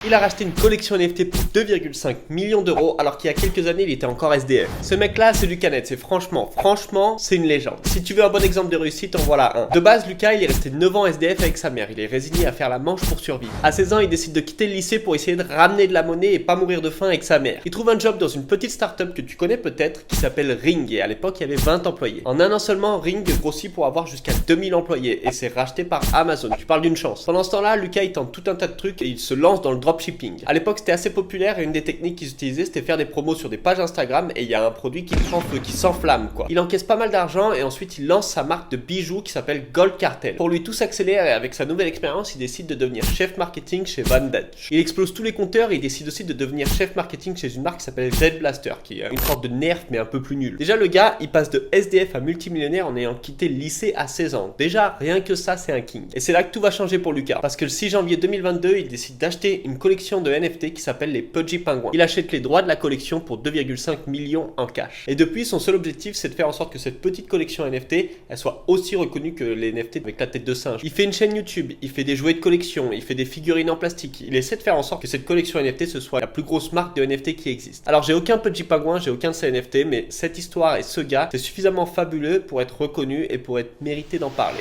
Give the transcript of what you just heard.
Il a racheté une collection NFT pour 2,5 millions d'euros alors qu'il y a quelques années il était encore SDF. Ce mec là c'est Lucas Net, c'est franchement c'est une légende. Si tu veux un bon exemple de réussite, en voilà un. De base Lucas il est resté 9 ans SDF avec sa mère, il est résigné à faire la manche pour survivre. À 16 ans il décide de quitter le lycée pour essayer de ramener de la monnaie et pas mourir de faim avec sa mère. Il trouve un job dans une petite start-up que tu connais peut-être qui s'appelle Ring et à l'époque il y avait 20 employés. En un an seulement Ring grossit pour avoir jusqu'à 2000 employés et c'est racheté par Amazon. Tu parles d'une chance. Pendant ce temps-là Lucas il tente tout un tas de trucs et il se lance dans le dropshipping. À l'époque c'était assez populaire et une des techniques qu'ils utilisaient c'était faire des promos sur des pages Instagram et il y a un produit qui prend feu, qui s'enflamme quoi. Il encaisse pas mal d'argent et ensuite il lance sa marque de bijoux qui s'appelle Gold Cartel. Pour lui tout s'accélère et avec sa nouvelle expérience il décide de devenir chef marketing chez Van Dutch. Il explose tous les compteurs et il décide aussi de devenir chef marketing chez une marque qui s'appelle Jet Blaster qui est une sorte de nerf mais un peu plus nul. Déjà le gars il passe de SDF à multimillionnaire en ayant quitté le lycée à 16 ans. Déjà rien que ça c'est un king. Et c'est là que tout va changer pour Lucas parce que le 6 janvier 2022 il décide d'acheter une collection de NFT qui s'appelle les Pudgy Penguins. Il achète les droits de la collection pour 2,5 millions en cash. Et depuis, son seul objectif, c'est de faire en sorte que cette petite collection NFT, elle soit aussi reconnue que les NFT avec la tête de singe. Il fait une chaîne YouTube, il fait des jouets de collection, il fait des figurines en plastique. Il essaie de faire en sorte que cette collection NFT, ce soit la plus grosse marque de NFT qui existe. Alors, j'ai aucun Pudgy Penguin, j'ai aucun de ces NFT, mais cette histoire et ce gars, c'est suffisamment fabuleux pour être reconnu et pour être mérité d'en parler.